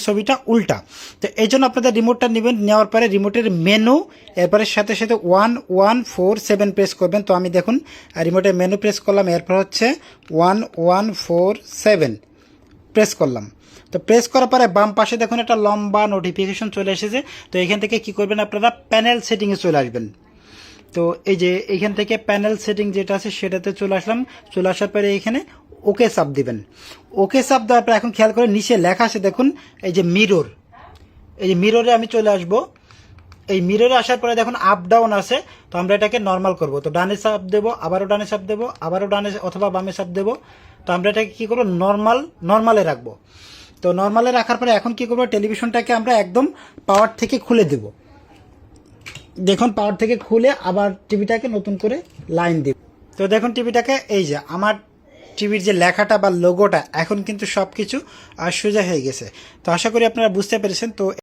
ছবিটা উল্টা। তো এই জন্য আপনাদের রিমোটটা নেবেন, নেওয়ার পরে রিমোটের মেনু, এরপরে সাথে সাথে 1147 প্রেস করবেন। তো আমি দেখুন রিমোটের মেনু প্রেস করলাম, এরপর হচ্ছে 1147 প্রেস করলাম। তো প্রেস করার পরে বাম পাশে দেখুন একটা লম্বা নোটিফিকেশন চলে এসেছে। তো এখান থেকে কি করবেন, আপনারা প্যানেল সেটিংয়ে চলে আসবেন। তো এই যে এইখান থেকে প্যানেল সেটিং যেটা আছে সেটাতে চলে আসলাম। চলে আসার পরে এখানে ওকে চাপ দিবেন। ওকে চাপ দেওয়ার পর এখন খেয়াল করে নিচে লেখা আছে দেখুন এই যে মিরর, এই যে মিররে আমি চলে আসব। এই মিররে আসার পরে দেখুন আপ ডাউন আছে, তো আমরা এটাকে নর্মাল করব। তো ডানে চাপ দেবো, আবারও ডানে চাপ দেবো, আবারও ডানে অথবা বামে চাপ দেবো। তো আমরা এটাকে কী করবো, নর্মালে রাখবো। তো নর্মালে রাখার পরে এখন কি করবো, টেলিভিশনটাকে আমরা একদম পাওয়ার থেকে খুলে দেব। দেখুন পাওয়ার থেকে খুলে আবার টিভিটাকে নতুন করে লাইন দিব। তো দেখুন টিভিটাকে, এই যে আমার টিভির যে লেখাটা বা লোগোটা এখন কিন্তু সব কিছু সোজা হয়ে গেছে। তো আশা করি আপনারা বুঝতে পেরেছেন। তো